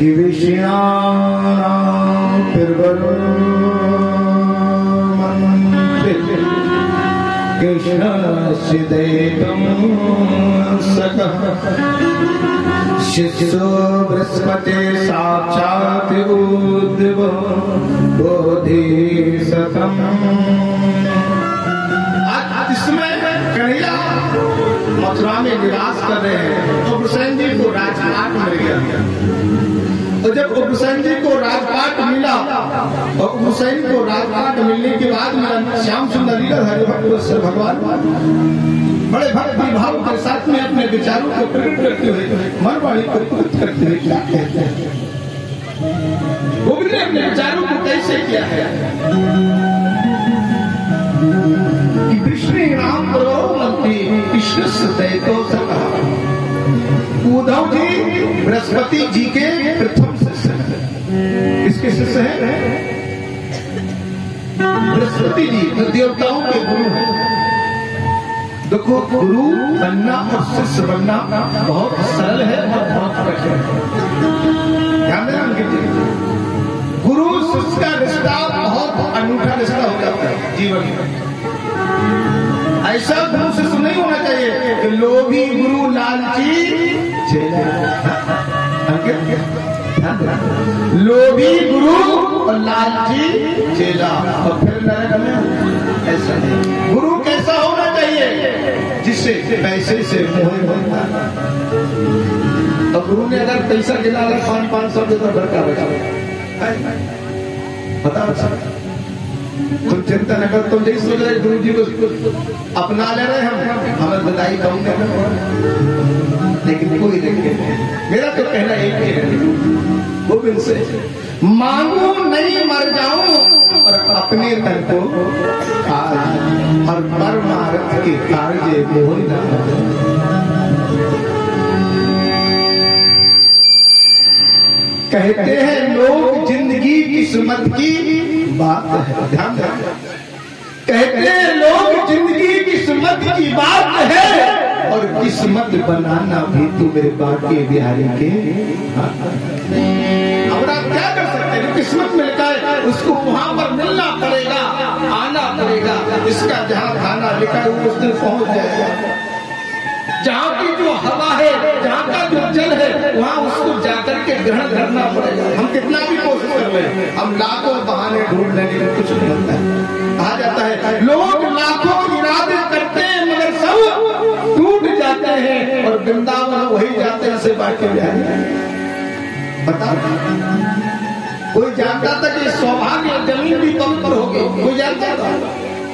कि विषयाणां कृष्णस्य दैवं सकः शिष्यो बृहस्पति साक्षात् उद्भव बोधिसत्वम्। इसमें कन्हैया मथुरा में निवास कर रहे हैं तो हुसैन जी को राजपाट मिल गया। और जब हुसैन जी को राजपाट मिला और हुसैन को राजपाट मिलने के बाद श्याम सुंदर हरिभक्त भगवान बड़े भक्ति भाव के साथ में अपने विचारों को प्रकट करते हुए मनवाणी को प्रकट करते हुए क्या कहते हैं। गोविंद ने अपने विचारों को कैसे किया है कि कृष्ण राम मंत्री कृष्ण से दैतो सका। उद्धव जी बृहस्पति जी के प्रथम शिष्य हैं। किसके शिष्य हैं? बृहस्पति जी जो देवताओं के गुरु हैं। देखो गुरु बनना और शिष्य बनना बहुत सरल है और बहुत कठिन है। ध्यान देना अंकित जी, गुरु शिष्य का रिश्ता बहुत अनूठा रिश्ता हो जाता है जीवन में। ऐसा गुरु शिष्य नहीं होना चाहिए कि लोभी गुरु लालची चेला। लोभी गुरु और लालची चेला और फिर नरक में। ऐसा नहीं, गुरु कैसा होना चाहिए जिससे पैसे से मोह होता है। और गुरु ने अगर पैसा गिना 500 दे तो घर का बचा बता तुम चिंता न करो। तुम नहीं सोच रहे गुरु जी को अपना ले रहे हम हमें बधाई कहूंगे, लेकिन कोई नहीं। मेरा तो कहना एक ही है गोविंद से, मांगू नहीं मर जाऊं और अपने तन को और परमार्थ के कार्य मोह न। कहते हैं लोग जिंदगी किस्मत की बात है। ध्यान दें, कहते हैं लोग जिंदगी किस्मत की बात है और किस्मत बनाना भी तो मेरे बाकी बिहारी के हाथ है। अब आप क्या कर सकते हैं? किस्मत में लिखा है उसको वहां पर मिलना पड़ेगा, आना पड़ेगा। इसका जहां खाना लिखा है उस दिन पहुंच जाएगा। जहाँ की जो हवा है, जहाँ का जो जल है, वहाँ उसको जाकर के ग्रहण करना पड़ेगा। हम कितना भी कोशिश कर रहे हैं, हम लाखों बहाने ढूंढ लेने में कुछ नहीं होता है। कहा जाता है लोग लाखों इरादे करते हैं मगर सब टूट जाते हैं और वृंदावन वही जाते हैं से बाकी बता। कोई जानता था कि सौभाग्य जमीन भी पवित्र होगी? कोई जानता था?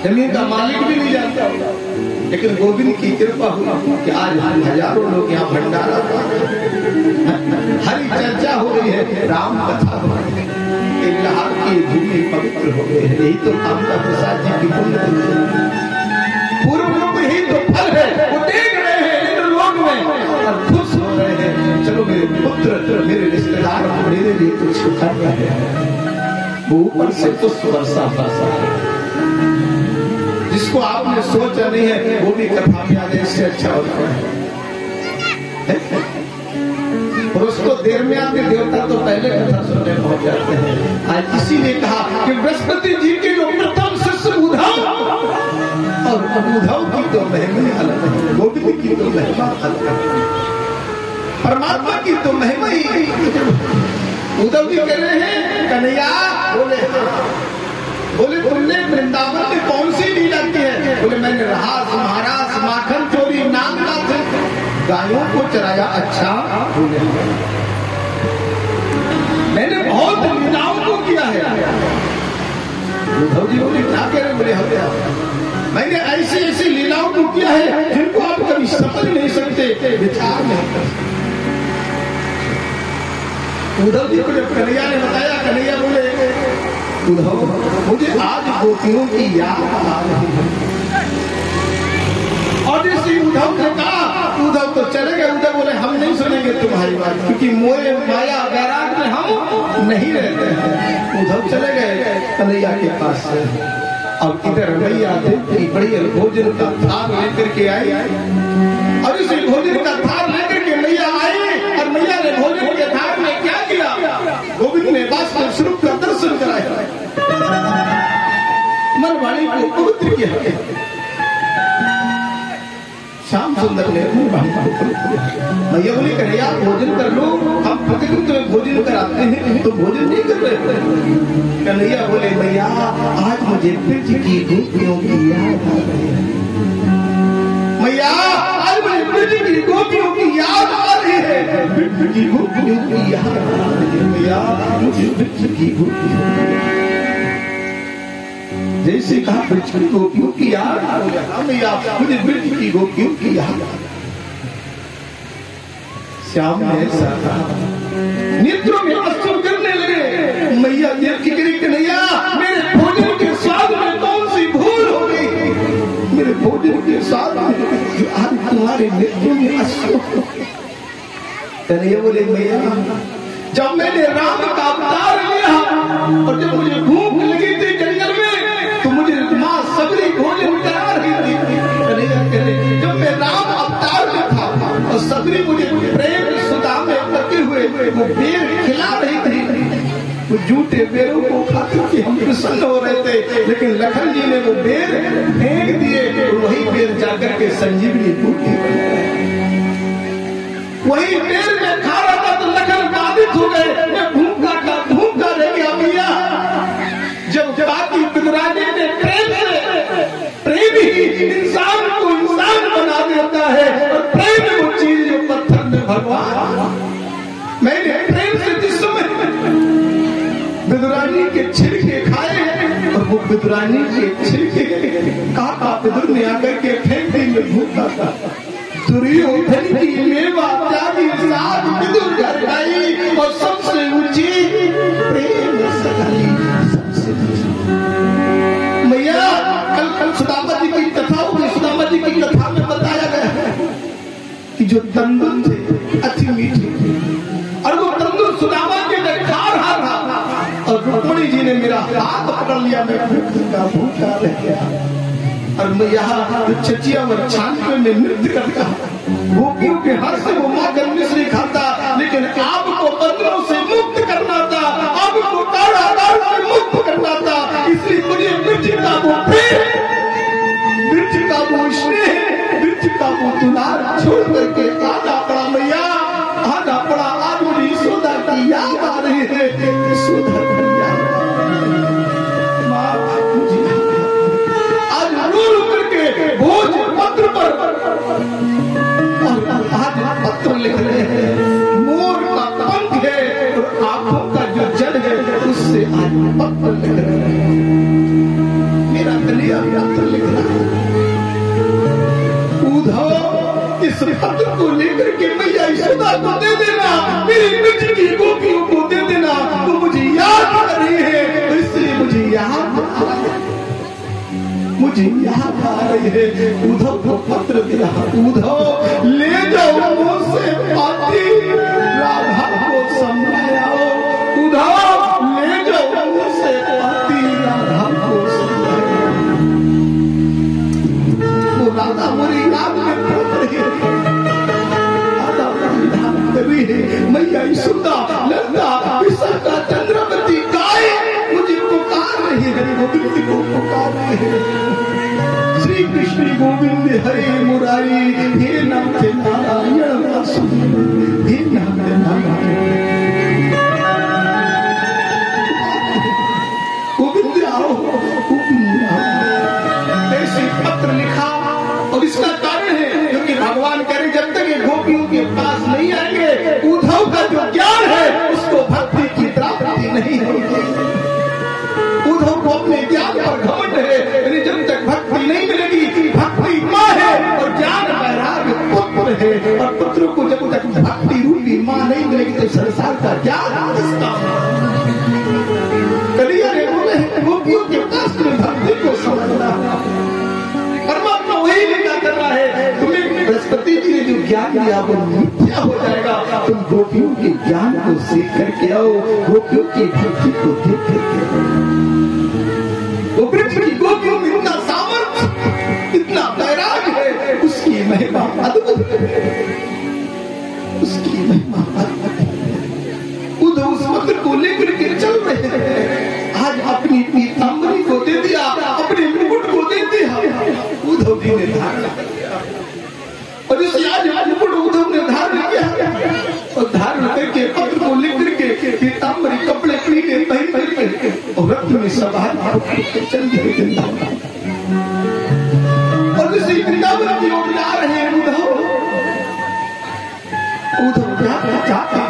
जमीन का मालिक भी नहीं जानता होगा। लेकिन गोविंद की कृपा हुई कि आज हजारों लोग यहाँ भंडारा हरी चर्चा हो रही है, राम कथा हो रही है, इलाहाबाद की भूमि पवित्र हो गई है। यही तो कामता प्रसाद जी की पुण्य पूर्व लोग यही तो फल है। वो देख रहे हैं इंद्र लोक में और खुश हो रहे हैं। चलो मेरे पुत्र मेरे रिश्तेदार मेरे लिए कुछ कर रहे हैं। वो ऊपर से पुष्प वर्षा है जिसको आपने सोचा नहीं है, वो भी कथा में आने से अच्छा होता है। और उसको देर में आते देवता तो पहले कथा सुनने पहुंच जाते हैं। आज किसी ने कहा कि बृहस्पति जी के जो प्रथम शिष्य उद्धव और उद्धव की तो महिमा अलग है, गोविंद की तो महिमा अलग है, परमात्मा की तो महिमा ही। उद्धव जी कह रहे हैं कन्हैया बोले तुमने वृंदावन में कौन सी लीला की है? बोले मैंने रहास महारास माखन चोरी नागनाथ गायों को चराया। अच्छा बोले मैंने बहुत लीलाओं को किया है। उद्धव जी बोले क्या कह रहे? बोले मैंने ऐसी ऐसी लीलाओं को किया है जिनको आप कभी समझ नहीं सकते, विचार नहीं कर सकते। उद्धव जी को जब कन्हैया ने बताया, कन्हैया बोले उद्धव मुझे आज गोपियों की याद आ रही है। और जैसे उद्धव ने कहा, उद्धव तो चले गए। उद्धव बोले हम नहीं सुनेंगे तुम्हारी बात, क्योंकि मोह माया वैराग में हम नहीं रहते हैं। उद्धव चले गए कन्हैया के पास से। अब इधर मैया देवी बड़ी भोजन का थाल लेकर के आई और इस भोजन का थाल लेकर के मैया आई और मैया ने भोजन के थाल में क्या किया? रूप में वास्तव स्वरूप का दर्शन कराया, मन वाणी को पवित्र किया। श्याम सुंदर ने भैया बोले कन्हैया भोजन कर लो, हम प्रतिदिन तुम्हें भोजन कराते हैं तो भोजन नहीं कर रहे। कन्हैया बोले भैया आज मुझे ब्रज की गोपियों की याद आ रही है, भैया आज मुझे ब्रज की गोपियों की याद आ रही है, ब्रज की गोपियों की याद आ रही है भैया, मुझे ब्रज की गोपियों। जैसे कहा ब्रज की गोपियों की याद आ रही है भैया, मुझे ब्रज की गोपियों की याद आ रही है। श्याम ने ऐसा कहा, नेत्रों में अश्रु गिरने लगे। मैया की करी कन्हैया मेरे भोजन के स्वाद में कौन सी भूल हो गई, मेरे भोजन के स्वाद में आज तुम्हारे नेत्रों में अश्रु। कन्हैया बोले मैया जब मैंने राम का अवतार लिया और जब मुझे भूख लगी थी जंगल में तो मुझे माँ सबरी भोजन करा रही थी। कन्हैया कहे जब मैं राम अवतार में था और सबरी मुझे प्रेम सुधा में पके हुए वो बेर खिला रही थी, वो झूठे बेरों को खाते थे, हम प्रसन्न हो रहे थे, लेकिन लखन जी ने वो बेर फेंक दिए और वही बेर जाकर के संजीवनी बूटी बन गए। वही बेर में खा रहा था तो लखन बाधित हो गए, मैं भूखा रह गया भैया। जब बाकी पितराजी ने प्रेम ही इंसान को इंसान बना देता है और प्रेम वो चीज जो पत्थर में भगवान। मैंने प्रेम से जिस समय विदुरानी के छिलके खाए और वो विदुरानी के छिलके काका विदुर ने आकर के फेंक दी, में भूखा था। दुर्योधन की मेवा त्यागी साथ विदुर घर गई और सबसे ऊंची प्रेम सगाई सबसे मैया। कल सुदामा जी की कथा हुई, सुदामा जी की कथा में बताया गया है कि जो तंदुर थे अच्छी मीठी और वो तंदुर सुदामा जी ने खा रहा था और रुक्मणी जी ने मेरा हाथ पकड़ लिया, मैं भूखा रह गया। और मैं यहाँ चचिया व छानवे में नृत्य करता, गोपियों के हाथ से वो माँ मिश्री खाता, लेकिन आपको बंधनों से मुक्त करना था, आपको कारागार से मुक्त करना था। इसलिए मुझे ब्रज का वो प्रेम, ब्रज का वो स्नेह, ब्रज का वो दुलार छोड़ करके आना पड़ा मैया, आना पड़ा। आज मुझे यशोदा की याद आ रही है, यशोदा की याद माँ मुझे आज रो करके भोज पत्र पर और आज पत्र लिख रहे हैं। मोर का पंख है और आंखों का जो जल है उससे आज पत्र लिख रहे हैं। मेरा कन्हैया पत्र लिख रहा है। उद्धव इस पत्र को लेकर के मैया यशोदा को दे देना, मेरी ब्रज की गोपियों को दे देना, तो मुझे याद आ रही है, इसलिए मुझे याद आ रही है। उद्धव को पत्र दिया, उद्धव ले जाओ मुझसे पाती राधा को समझाओ, उद्धव ले जाओ मुझसे पाती राधा को समझाओ। वो राधा मोरी याद में पड़ रही है, राधा मोरी याद कर रही है। मैया यशोदा लता विशाखा चंद्रवती गाय मुझे पुकार रही है, गोविंद को पुकार रही है। श्री कृष्ण गोविंद हरे मुरारी, हे नाथ नारायण वासुदेव, हे नाथ नारायण गोविंद आओ, गोविंद आओ। ऐसे पत्र लिखा और इसका कारण है क्योंकि भगवान कह रहे जब तक ये गोपियों के पास नहीं आएंगे, उद्धव का जो ज्ञान है उसको भक्ति की प्राप्ति नहीं होगी। उद्धव को अपने ज्ञान पर घमंड है, यानी जब तक भक्ति नहीं मिलेगी, भक्ति माँ है और ज्ञान वैराग्य पुत्र है, और पुत्र को जब तक भक्ति रूपी माँ नहीं मिलेगी तो संसार का ज्ञान किसका। कन्हैया ने बोले गोपियों के पास में भक्ति को समझना, परमात्मा वही लिखा कर रहा है। तुम्हें बृहस्पति जी ने जो ज्ञान दिया वो मिथ्या हो जाएगा, तुम गोपियों के ज्ञान को सीख करके आओ, गोपियों की भक्ति को देख करके आओ। वो ब्रज की गोपियों में इतना सामर्थ्य, इतना वैराग्य है, उसकी महिमा अद्भुत है, उसकी महिमा अद्भुत है। उद्धव उस पत्र को लेकर के चल रहे हैं। आज अपनी पीताम्बरी को दे दिया, अपने मुकुट को दे दिया, उद्धव जी ने धारण किया। और इस आज मुकुट उद्धव ने धारण किया और धारण करके पत्र को लेकर के पीताम्बरी कपड़े पीले पहन के और रथ में सवार होकर चल दिए। और इसी वृंदावन की ओर जा रहे हैं उद्धव। उद्धव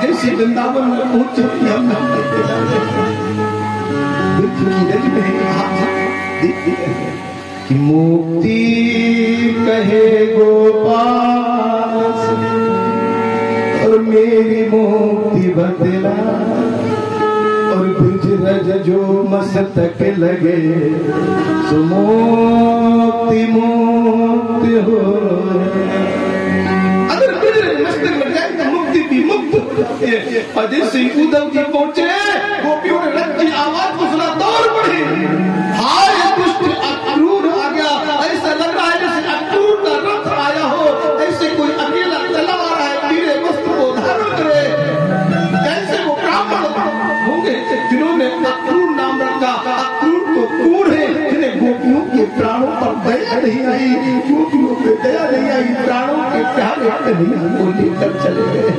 जैसे वृंदावन में पहुंचे कि मुक्ति कहे गोपाल और मेरी मुक्ति बदला और ब्रज जो मस्तक लगे सुमुक्ति मुक्ति हो। अगर ब्रज मस्तक लग जाए तो मुक्ति भी मुक्त हो जाती है। और जैसे उद्धव जी पहुंचे गोपियों ने रथ की आवाज को सुना, दौड़ पड़ी, हाय दुष्ट अक्रूर आ गया। ऐसा लग रहा है जैसे अक्रूर का रथ आया हो, ऐसे कोई अकेला चला आ रहा है, पीले वस्त्र को धारण करे। ऐसे वो ब्राह्मण होंगे जिन्होंने अक्रूर नाम रखा। अक्रूर तो क्रूर है जिन्हें गोपियों के प्राणों पर दया नहीं आई, गोपियों पे दया नहीं आई, प्राणों के प्यारे नहीं वो लेकर चले गए।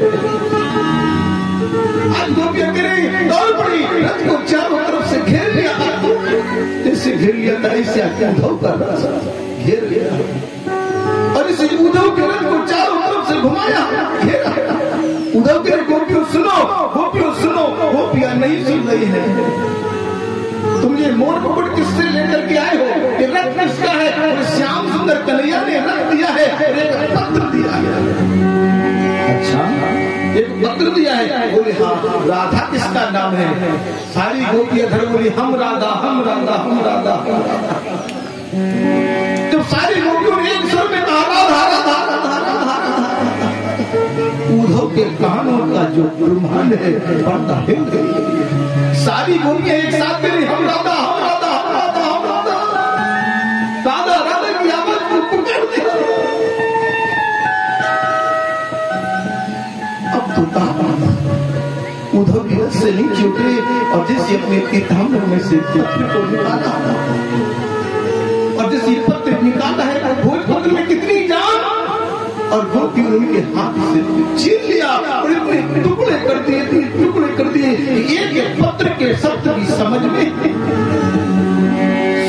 आज गोपियां गिरी, दौड़ पड़ी, रथ को चारों तरफ से घेर लिया। जैसे घेर लिया था ऐसे उद्धव का रथ घेर लिया और इसे उद्धव के रथ को चारों तरफ से घुमाया, घेरा। उद्धव के गोपियों सुनो, गोपियों सुनो। गोपियां नहीं सुन रही है। तुम ये मोर मुकुट किससे लेकर के आए हो? ये रथ किसका है? और श्याम सुंदर कन्हैया ने रथ दिया है और एक पत्र दिया है। अच्छा, एक पत्र दिया है। बोले हाँ, राधा किसका नाम है? सारी गोपियां धर बोली हम राधा, हम राधा, हम राधा, हम राधा। जब सारी गोपियों ने एक स्वर में कहा राधा राधा राधा राधा, उद्धव के कानों का जो ब्रह्मांड है पर्दा हिल गई। सारी गोपियां एक साथ मिली, हम राधा, हम राधा, हम राधा, हम राधा, राधा राधा की आवाज को पुकार दिया। अब तो उद्धव की रथ से नीचे उतरे और जैसे अपने पीताम्बर में से पत्र को निकाला और जैसे पत्र निकाला है और भोजपत्र में कितनी जान, और गोपी उनके हाथ से छीन लिया और इतने टुकड़े कर दिए, टुकड़े कर दिए। एक पत्र के शब्द भी समझ में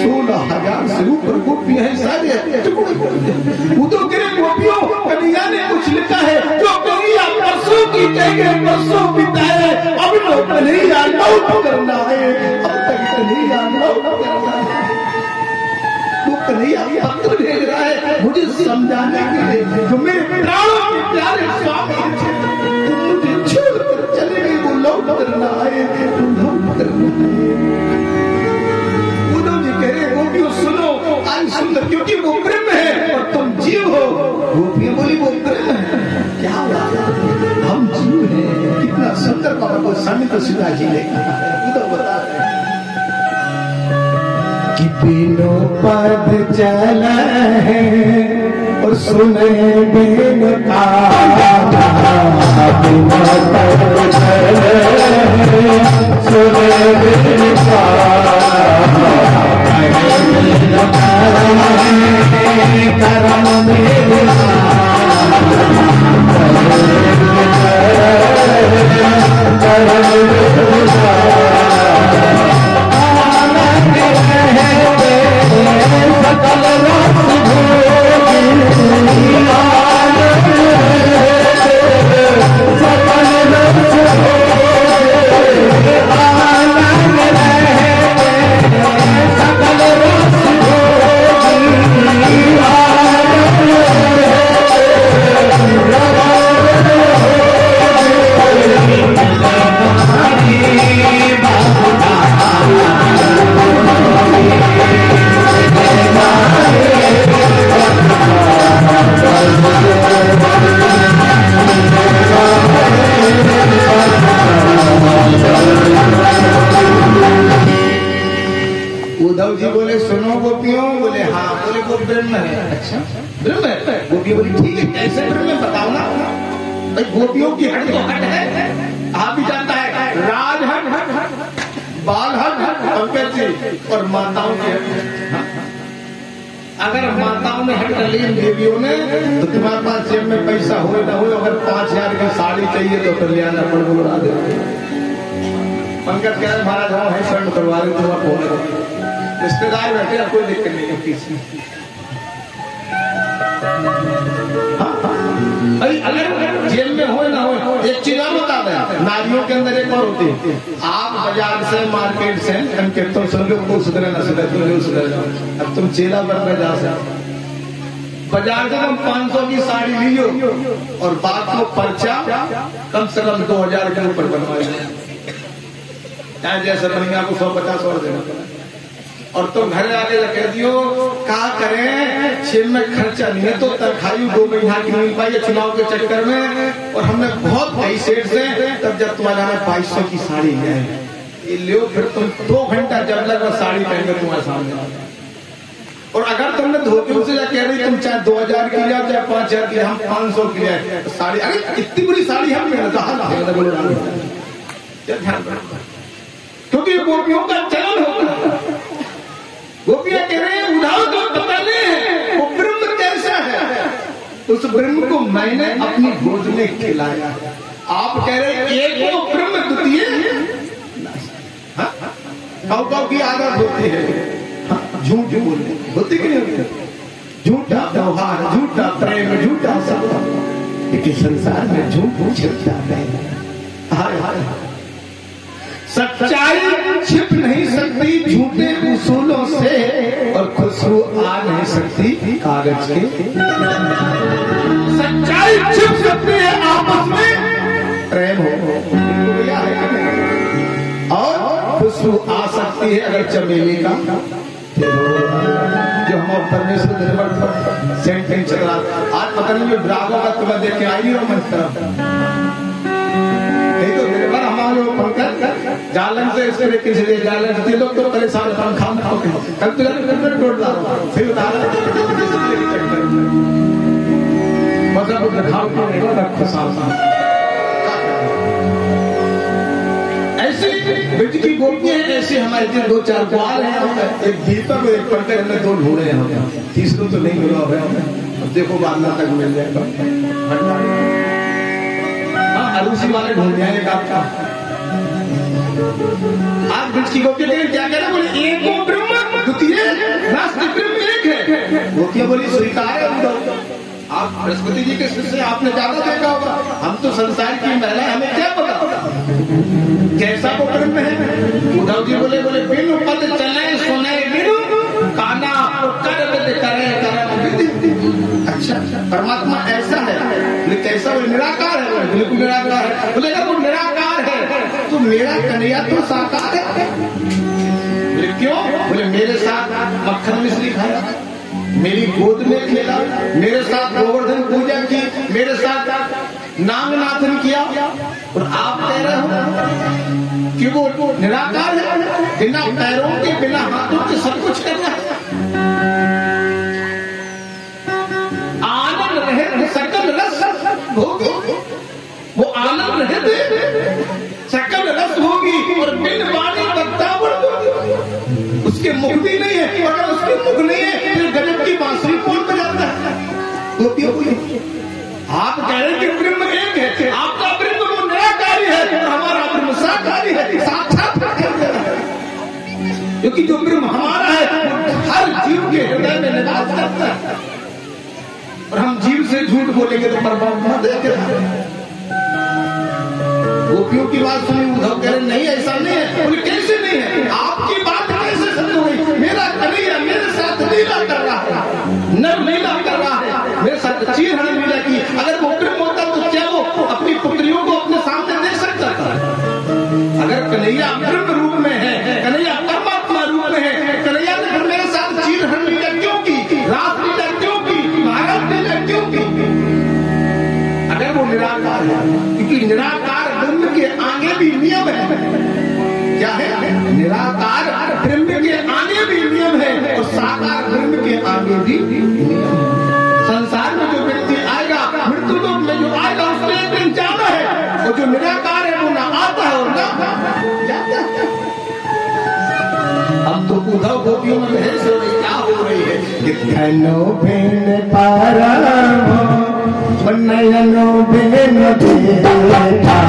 16,000 से ऊपर गोपियां हैं, सारे टुकड़े कर दिए। उद्धव के गोपियों कन्हैया ने कुछ लिखा है, जो कन्हैया परसों की जगह परसों बिताए, अब लोग कन्हैया लौट करना है, अब तक कन्हैया लौट करना है। वो कन्हैया पत्र भेज रहा है मुझे समझाने के लिए, जो मेरे प्राणों के प्यारे स्वामी तुम मुझे छोड़कर चले गए, वो लौट करना है, लौट करना है। उद्धव जी कह रहे गोपियों सुनो, आज सुंदर क्योंकि वो प्रेम है और तुम जीव हो। गोपियां बोली वो प्रेम है, क्या बात, हम जीव हैं। कितना सुंदर बाबा को स्वामी तो सीधा जी ने उद्धव बता रहे कि तीनों पद चला है और सुने बिन का, तीनों पद चला है सुने बिन का, करम मेरे उद्धव जी बोले सुनो गोपियों, बोले हाँ, बोले वो ब्रह्म है। अच्छा ब्रह्म है? गोपी बोली ठीक है, कैसे ब्रह्म है बताओ ना। भाई गोपियों की हट तो हट है, आप भी जानता है राजहट माताओं के अगर माताओं ने हट कर ली देवियों ने तो तुम्हारे पास जेब में पैसा हो ना हो, अगर 5,000 की साड़ी चाहिए तो फिर ले आना पड़ बुला दे। पंकज कह रहे महाराज हम है शरण करवा रहे तो आप बोले रिश्तेदार बैठे, कोई दिक्कत नहीं है किसी। अगर जेब में हो ना हो, एक चीज और बता दें, नारियों के अंदर एक और होती है। आप बाजार से मार्केट से तो समझो को सुधरे ना सुधरे तुम नहीं सुधर जाओ। अब तुम चेला बन में जा सकते, बाजार से तुम 500 की साड़ी लियो और बात को पर्चा कम से कम 2,000 के ऊपर बनवाइए, चाहे जैसे बनिया को 150 और देना पड़ा। और तुम घर आके कह दियो क्या करें, जेब में खर्चा नहीं है तो तनख्वाही 2 महीना की मिल पाई है चुनाव के चक्कर में, और हमने बहुत कई सेठ से तब जब तुम्हारा 2,200 की साड़ी है ये लियो, फिर तुम 2 घंटा जब लग साड़ी पहनकर तुम्हारे सामने। और अगर तुमने धोखे से कह रही तुम चाहे 2,000 की लिया चाहे 5,000 की, हम 500 की लिया साड़ी, अरे इतनी बुरी साड़ी हम क्योंकि गोपियों का चलन होता है। गोपियां कह रहे हैं उदाहरण तो पता नहीं है वो ब्रह्म कैसा है, उस ब्रह्म को मैंने अपनी गोद में खिलाया। आप कह रहे हैं एक वो ब्रह्म द्वितीय कौ की आदत होती है झूठ बोलने, होती कि नहीं होती? झूठा व्यवहार, झूठा प्रेम, झूठा सब, लेकिन संसार में झूठ छिपता है। सच्चाई छिप नहीं सकती झूठे उसूलों से, और खुशबू आ नहीं सकती कागज के। सच्चाई छिप सकती है आपस में प्रेम हो, और खुशबू आ सकती है अगर चमेली का जो हमारे परमेश्वर निर्भर सेंटेंस चल रहा। आज पता नहीं जो ड्रागो का तुम्हें देख के आई नहीं हो मंच तरफ, नहीं तो निर्भर हमारे पंकज जालन से इसके किसी दे जालन से लोग तो परेशान खाम खाओ कल तो फिर उतारा मतलब खाओ ऐसे ब्रज की गोपियां हैं, ऐसे हमारे 2-4 ग्वाल हैं, एक दीपक एक पंकज हमने 2 ढूंढे हैं, तीसरों तो नहीं मिला है। अब देखो बादला तक मिल जाएगा, अरूसी वाले ढूंढ जाएंगे आपका। आज ब्रज की गोपियां क्या कह रहे बोले एक वो ब्रह्म द्वितीय नास्तिक ब्रह्म एक है। गोपियां बोली स्वीकार है। आप बृहस्पति जी के शिष्य आपने ज्यादा देखा होगा, हम तो संसार की महिला, हमें क्या पता कैसा वो ब्रह्म है। उद्धव जी बोले बिनु पद चले सुने बिनु काना कर करे अच्छा परमात्मा ऐसा है, लेकिन कैसा वो निराकार है, बिल्कुल निराकार है। बोले अगर वो निराकार है तो मेरा कन्हैया तो साकार है। बोले क्यों? बोले मेरे साथ मक्खन मिश्री खाया, मेरी गोद में खेला, मेरे साथ गोवर्धन पूजा की, मेरे साथ नामनाथन किया, और आप कह रहे हो कि वो निराकार है, बिना पैरों के बिना हाथों के सब कुछ कर रहा है। आनंद रहे सकल रस होगी, वो आनंद रहे सकल रस होगी, और बिन वाणी वक्तावण उसके मुख भी नहीं है, अगर उसके मुख नहीं है फिर गजब की बांसुरी कौन बजाता है? गोपियों को आप कह रहे हैं कि ब्रह्म एक है, आपका ब्रह्म वो निराकारी है और हमारा ब्रह्म साकारी है, साक्षात क्योंकि जो ब्रह्म हमारा है हर जीव के हृदय में निवास करता है, और हम जीव से झूठ बोलेंगे तो परमात्मा देखेगा। गोपियों की बात सुनी, उद्धव कह रहे नहीं ऐसा नहीं है। बोले कैसे नहीं है? आपकी बात कैसे सत्य हुई? मेरा कन्हैया मेरे साथ लीला कर रहा है, नर लीला कर रहा है, मेरे साथ चीरहरण लीला की। अगर वो ब्रह्म होता तो क्या वो अपनी पुत्रियों को अपने सामने देख सकता था? अगर कन्हैया ब्रह्म रूप में है, कन्हैया परमात्मा रूप में है, कन्हैया ने फिर मेरे साथ चीरहरण लीला क्यों की, रास लीला क्यों की, महाराज लीला क्यों की? अगर वो निराकार है, क्योंकि निराकार ब्रह्म के आगे भी नियम है। क्या है? निराकार ब्रह्म के आगे भी नियम है, और साकार ब्रह्म के आगे भी नियम है। संसार में जो व्यक्ति आएगा, मृत्यु लोक में जो आएगा उसको एक दिन जाना है, और जो निराकार है वो ना आता है और ना जाता है। अब तो उद्धव गोपियों में बहस हो रही, क्या हो रही है कि धनो भेन पारामो नयनो भेन देखा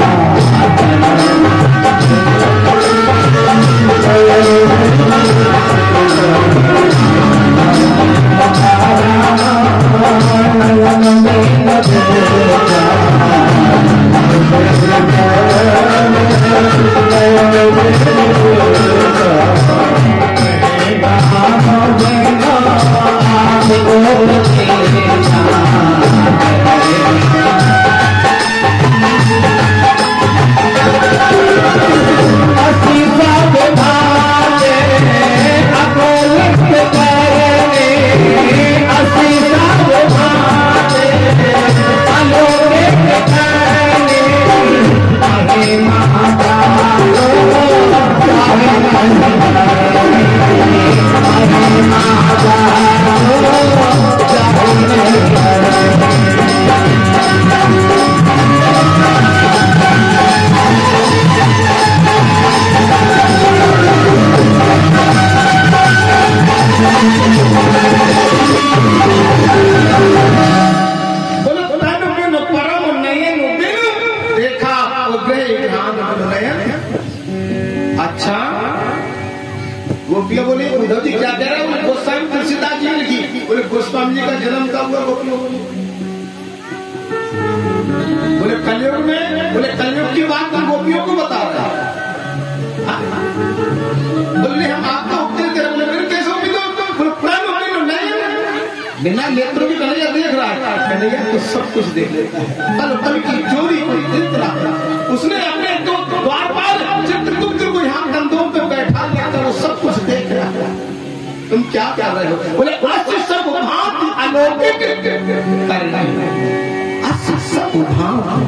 गोपियां बोले उद्धव जी क्या कह रहे हैं? बोले गोस्वामी तुलसीदास जी ने लिखी। बोले गोस्वामी जी का जन्म कब हुआ गोपियों? बोले कलयुग में। बोले कलयुग की बात हम गोपियों को बता रहे हैं। बोले हम आपका उपदेश दे रहे। बोले कैसे उम्मीद हो? बोले पुराने उम्मीद नहीं, बिना नेत्रों की कन्हैया देख रहा है। कन्हैया तो सब कुछ देख लेता है। पल पल की चोरी कोई चित्र उसने अपने दो द्वारपाल चित्रगुप्त को यहाँ कंधों पे बैठा लिया था, वो सब कुछ देख रहा है। तुम क्या कर रहे हो? बोले अस्य सब भांति अलौकिक करनी, अस्य सब भांति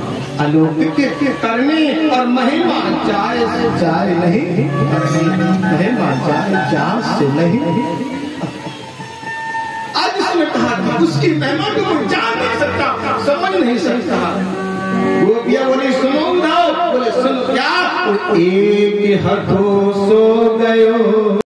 अलौकिक करनी और महिमा जाए से जाए नहीं करनी, महिमा जाए जाए से नहीं। आज उसने कहा कि उसकी महिमा को कोई जान नहीं सकता, समझ नहीं सकता। गोपियां बोली सुनो उद्धव। बोले सुनो क्या? एक हथो सो गयो